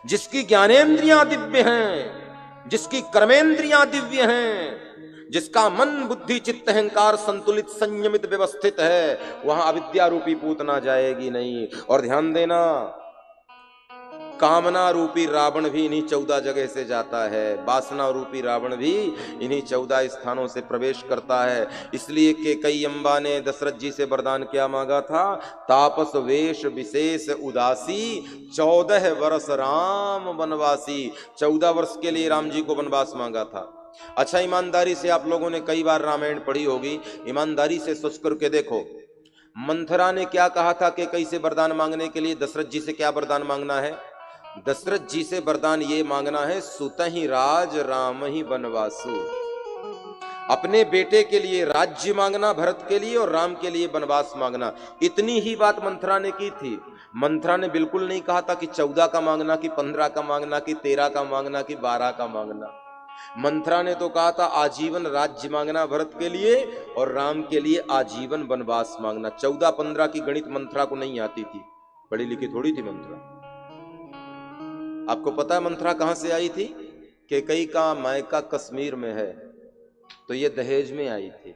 जिसकी ज्ञानेंद्रियां दिव्य हैं, जिसकी कर्मेंद्रियां दिव्य हैं, जिसका मन बुद्धि चित्त अहंकार संतुलित संयमित व्यवस्थित है, वहां अविद्या रूपी पूतना जाएगी नहीं। और ध्यान देना, कामना रूपी रावण भी इन्हीं 14 जगह से जाता है, वासना रूपी रावण भी इन्हीं 14 स्थानों से प्रवेश करता है। इसलिए कैकेयी अम्बा ने दशरथ जी से वरदान क्या मांगा था? तापस वेश विशेष उदासी 14 वर्ष राम वनवासी। 14 वर्ष के लिए राम जी को वनवास मांगा था। अच्छा, ईमानदारी से आप लोगों ने कई बार रामायण पढ़ी होगी, ईमानदारी से सोच करके देखो, मंथरा ने क्या कहा था कैकेयी से वरदान मांगने के लिए? दशरथ जी से क्या वरदान मांगना है? दशरथ जी से वरदान ये मांगना है, सुतहि राज राम ही वनवासु। अपने बेटे के लिए राज्य मांगना, भरत के लिए, और राम के लिए वनवास मांगना। इतनी ही बात मंथरा ने की थी। मंथरा ने बिल्कुल नहीं कहा था कि 14 का मांगना, कि 15 का मांगना, कि 13 का मांगना, कि 12 का मांगना। मंथरा ने तो कहा था आजीवन राज्य मांगना भरत के लिए, और राम के लिए आजीवन वनवास मांगना। 14-15 की गणित मंथरा को नहीं आती थी, पढ़ी लिखी थोड़ी थी मंथरा। आपको पता है मंथरा कहां से आई थी? कैकेयी का मायका कश्मीर में है, तो ये दहेज में आई थी।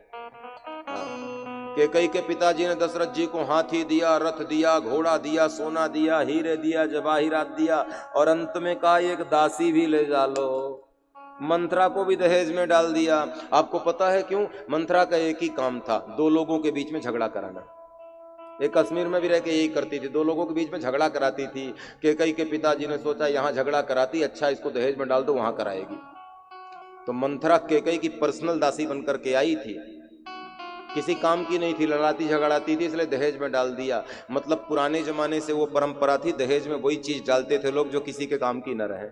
कैकेयी के पिताजी ने दशरथ जी को हाथी दिया, रथ दिया, घोड़ा दिया, सोना दिया, हीरे दिया, जवाहिरात दिया, और अंत में कहा एक दासी भी ले जा लो। मंथरा को भी दहेज में डाल दिया। आपको पता है क्यों? मंथरा का एक ही काम था, दो लोगों के बीच में झगड़ा कराना। एक कश्मीर में भी रह के यही करती थी, दो लोगों के बीच में झगड़ा कराती थी। कैकेयी के पिताजी ने सोचा यहाँ झगड़ा कराती, अच्छा इसको दहेज में डाल दो, वहां कराएगी। तो मंथरा कैकेयी की पर्सनल दासी बनकर के आई थी, किसी काम की नहीं थी, लड़ाती झगड़ाती थी, इसलिए दहेज में डाल दिया। मतलब पुराने जमाने से वो परंपरा थी, दहेज में वही चीज डालते थे लोग जो किसी के काम की न रहे।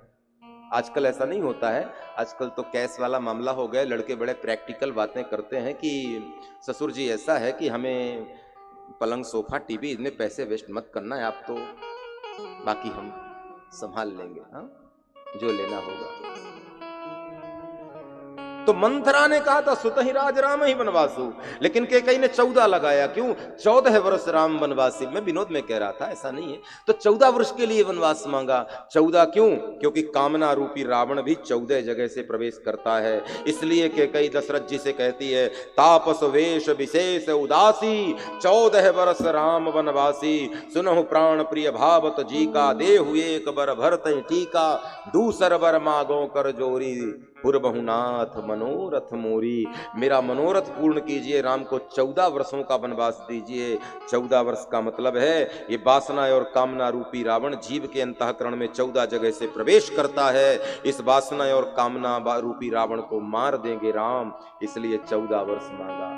आजकल ऐसा नहीं होता है, आजकल तो कैश वाला मामला हो गया। लड़के बड़े प्रैक्टिकल बातें करते हैं कि ससुर जी ऐसा है कि हमें पलंग सोफा टीवी इतने पैसे वेस्ट मत करना है, आप तो बाकी हम संभाल लेंगे, हाँ जो लेना होगा। तो मंथरा ने कहा था सुतहि राज राम ही वनवासु, लेकिन कैकेयी ने 14 लगाया। क्यों? 14 वर्ष राम वनवासी। मैं विनोद में कह रहा था, ऐसा नहीं है। तो 14 वर्ष के लिए वनवास मांगा। 14 क्यों? क्योंकि कामना रूपी रावण भी 14 जगह से प्रवेश करता है। इसलिए कैकेयी दशरथ जी से कहती है, तापस वेश विशेष उदासी 14 वर्ष राम वनवासी। सुनहु प्राण प्रिय भावत जी का, देहु एक बर भरत टीका। दूसर बर मागो कर जोरी, पुरबहुनाथ मनोरथ मोरी। मेरा मनोरथ पूर्ण कीजिए, राम को 14 वर्षों का वनवास दीजिए। 14 वर्ष का मतलब है ये वासना और कामना रूपी रावण जीव के अंतःकरण में 14 जगह से प्रवेश करता है। इस वासना और कामना रूपी रावण को मार देंगे राम, इसलिए 14 वर्ष मांगा।